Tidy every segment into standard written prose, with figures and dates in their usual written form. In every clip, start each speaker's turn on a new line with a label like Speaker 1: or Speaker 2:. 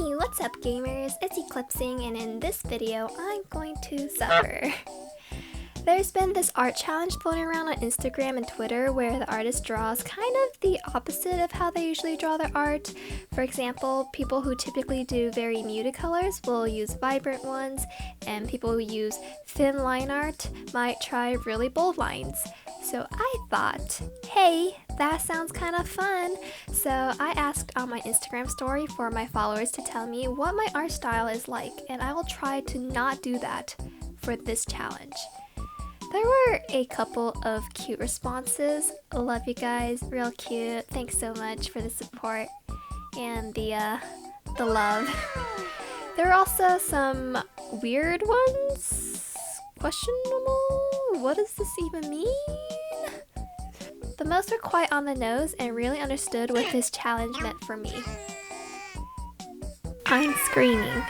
Speaker 1: Hey, what's up gamers? It's Eclipsing, and in this video, I'm going to suffer. There's been this art challenge floating around on Instagram and Twitter where the artist draws kind of the opposite of how they usually draw their art. For example, people who typically do very muted colors will use vibrant ones, and people who use thin line art might try really bold lines. So I thought, hey, that sounds kind of fun. So I asked on my Instagram story for my followers to tell me what my art style is like, and I will try to not do that for this challenge. There were a couple of cute responses. Love you guys, real cute. Thanks so much for the support and the love. There were also some weird ones. Questionable? What does this even mean? The most were quite on the nose and really understood what this challenge meant for me. I'm screaming.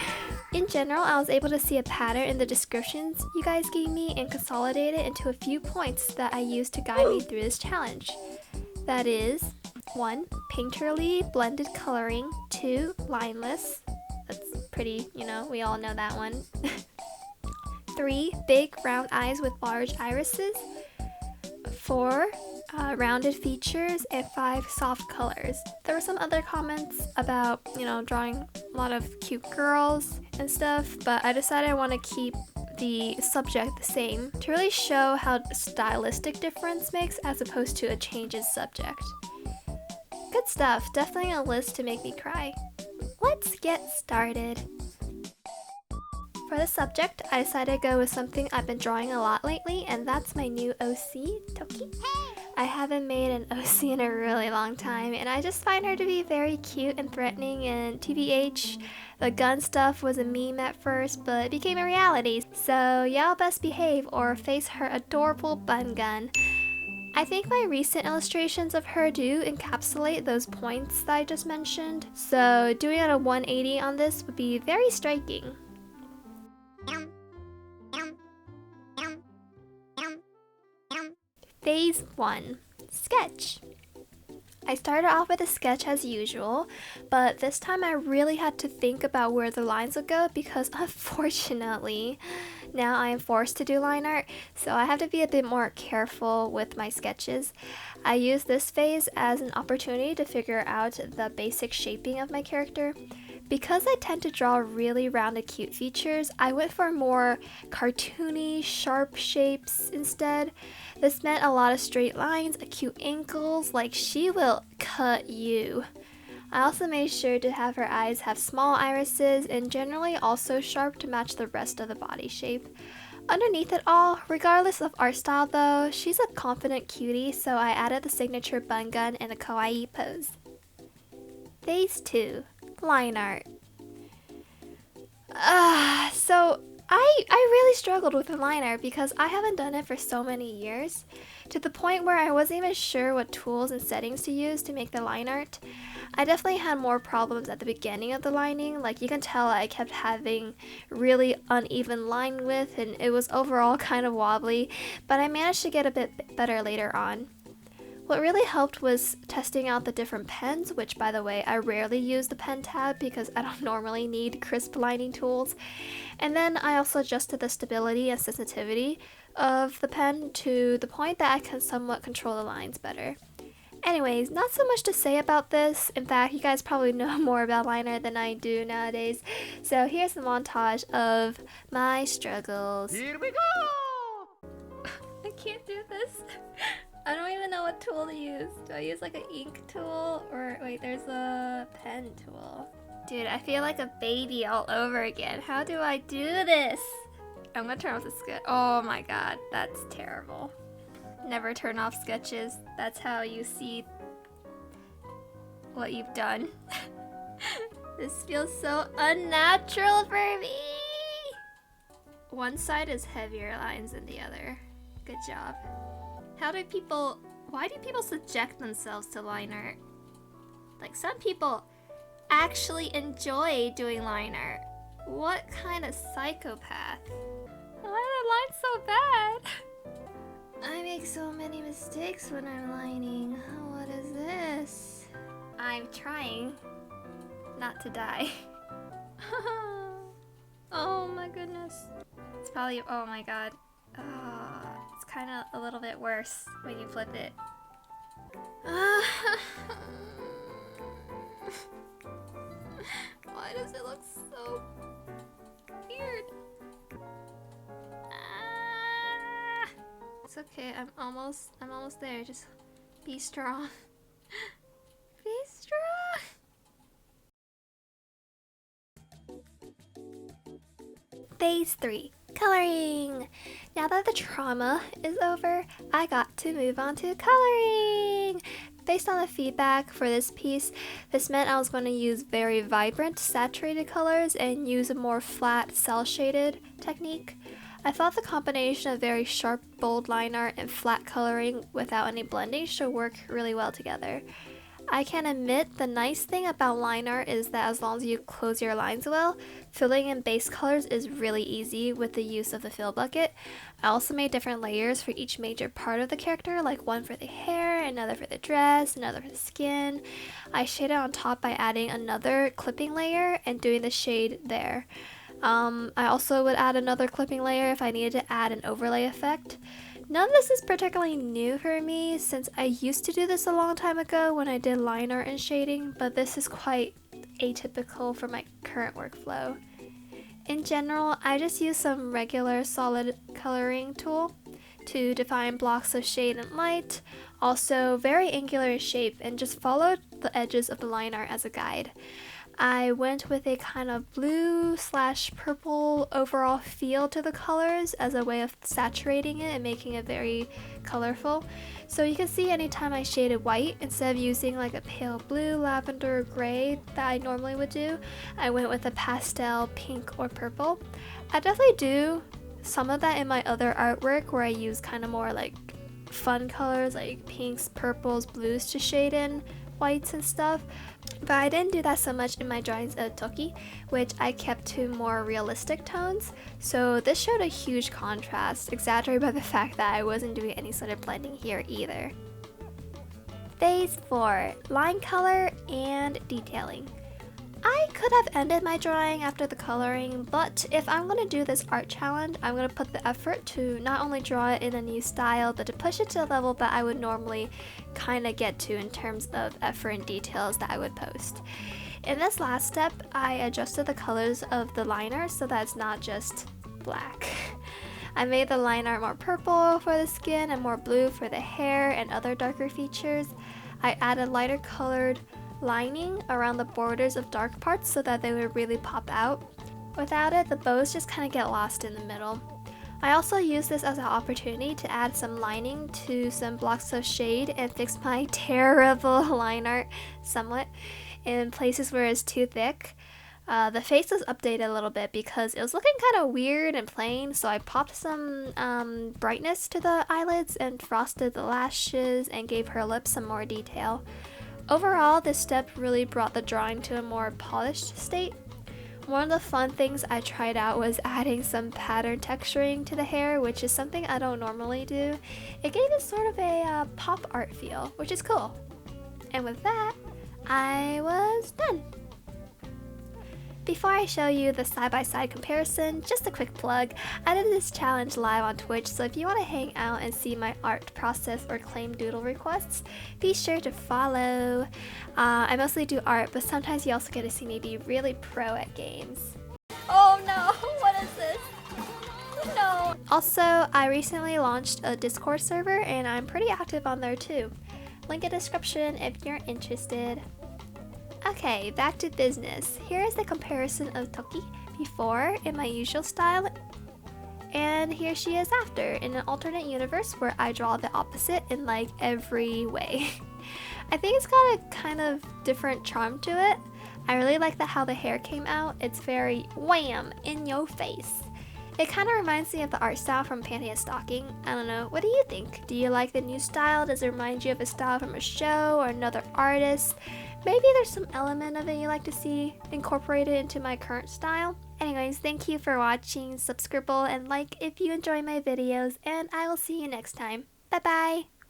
Speaker 1: In general, I was able to see a pattern in the descriptions you guys gave me and consolidate it into a few points that I used to guide me through this challenge. That is, 1. Painterly blended coloring. 2. Lineless. That's pretty, we all know that one. 3. Big round eyes with large irises. 4. Rounded features, and 5. Soft colors. There were some other comments about, drawing a lot of cute girls and stuff, but I decided I want to keep the subject the same to really show how stylistic difference makes as opposed to a change in subject. Good stuff, definitely a list to make me cry. Let's get started. For the subject, I decided to go with something I've been drawing a lot lately, and that's my new OC, Toki. I haven't made an OC in a really long time, and I just find her to be very cute and threatening, and TBH, the gun stuff was a meme at first, but it became a reality, so y'all best behave or face her adorable bun gun. I think my recent illustrations of her do encapsulate those points that I just mentioned, so doing a 180 on this would be very striking. Phase 1. Sketch. I started off with a sketch as usual, but this time I really had to think about where the lines would go because unfortunately, now I am forced to do line art, so I have to be a bit more careful with my sketches. I use this phase as an opportunity to figure out the basic shaping of my character. Because I tend to draw really rounded cute features, I went for more cartoony, sharp shapes instead. This meant a lot of straight lines, cute ankles, like she will cut you. I also made sure to have her eyes have small irises and generally also sharp to match the rest of the body shape. Underneath it all, regardless of art style though, she's a confident cutie, so I added the signature bun gun and a kawaii pose. Phase 2. Line art. So I really struggled with the line art because I haven't done it for so many years, to the point where I wasn't even sure what tools and settings to use to make the line art. I definitely had more problems at the beginning of the lining, like you can tell I kept having really uneven line width and it was overall kind of wobbly, but I managed to get a bit better later on. What really helped was testing out the different pens, which by the way, I rarely use the pen tab because I don't normally need crisp lining tools. And then I also adjusted the stability and sensitivity of the pen to the point that I can somewhat control the lines better. Anyways, not so much to say about this. In fact, you guys probably know more about line art than I do nowadays. So here's the montage of my struggles.
Speaker 2: Here we go!
Speaker 1: I can't do this. I don't even know what tool to use. Do I use like an ink tool or wait, there's a pen tool. Dude, I feel like a baby all over again. How do I do this? I'm gonna turn off the sketch. Oh my god, that's terrible. Never turn off sketches. That's how you see what you've done. This feels so unnatural for me. One side is heavier lines than the other. Good job. Why do people subject themselves to line art? Like some people actually enjoy doing line art. What kind of psychopath? Why are the lines so bad? I make so many mistakes when I'm lining. What is this? I'm trying not to die. Oh my goodness. It's probably, oh my god. It's kind of a little bit worse when you flip it. Why does it look so weird? It's okay, I'm almost there. Just be strong. Be strong. Phase 3. Coloring! Now that the trauma is over, I got to move on to coloring! Based on the feedback for this piece, this meant I was going to use very vibrant, saturated colors and use a more flat, cel-shaded technique. I thought the combination of very sharp, bold line art and flat coloring without any blending should work really well together. I can admit the nice thing about line art is that as long as you close your lines well, filling in base colors is really easy with the use of the fill bucket. I also made different layers for each major part of the character, like one for the hair, another for the dress, another for the skin. I shaded on top by adding another clipping layer and doing the shade there. I also would add another clipping layer if I needed to add an overlay effect. None of this is particularly new for me since I used to do this a long time ago when I did line art and shading, but this is quite atypical for my current workflow. In general, I just use some regular solid coloring tool to define blocks of shade and light, also very angular in shape, and just followed the edges of the line art as a guide. I went with a kind of blue/purple overall feel to the colors as a way of saturating it and making it very colorful. So you can see anytime I shaded white, instead of using like a pale blue, lavender, or gray that I normally would do, I went with a pastel pink or purple. I definitely do some of that in my other artwork where I use kind of more like fun colors like pinks, purples, blues to shade in whites and stuff, but I didn't do that so much in my drawings of Toki, which I kept to more realistic tones, so this showed a huge contrast, exaggerated by the fact that I wasn't doing any sort of blending here either. Phase 4. Line color and detailing. I could have ended my drawing after the coloring, but if I'm going to do this art challenge, I'm going to put the effort to not only draw it in a new style, but to push it to a level that I would normally kind of get to in terms of effort and details that I would post. In this last step, I adjusted the colors of the liner so that it's not just black. I made the line art more purple for the skin and more blue for the hair and other darker features. I added lighter colored lining around the borders of dark parts so that they would really pop out. Without it, the bows just kind of get lost in the middle. I also used this as an opportunity to add some lining to some blocks of shade and fix my terrible line art somewhat in places where it's too thick. The face was updated a little bit because it was looking kind of weird and plain, so I popped some brightness to the eyelids and frosted the lashes and gave her lips some more detail. Overall, this step really brought the drawing to a more polished state. One of the fun things I tried out was adding some pattern texturing to the hair, which is something I don't normally do. It gave it sort of a pop art feel, which is cool. And with that, I was done. Before I show you the side-by-side comparison, just a quick plug. I did this challenge live on Twitch, so if you want to hang out and see my art process or claim doodle requests, be sure to follow. I mostly do art, but sometimes you also get to see me be really pro at games. Oh no, what is this? No. Also, I recently launched a Discord server and I'm pretty active on there too. Link in description if you're interested. Okay, back to business. Here is the comparison of Toki before in my usual style, and here she is after in an alternate universe where I draw the opposite in like every way. I think it's got a kind of different charm to it. I really like how the hair came out. It's very wham, in your face. It kind of reminds me of the art style from Panty and Stocking. I don't know, what do you think? Do you like the new style? Does it remind you of a style from a show or another artist? Maybe there's some element of it you like to see incorporated into my current style. Anyways, thank you for watching, subscribe and like if you enjoy my videos, and I will see you next time. Bye bye!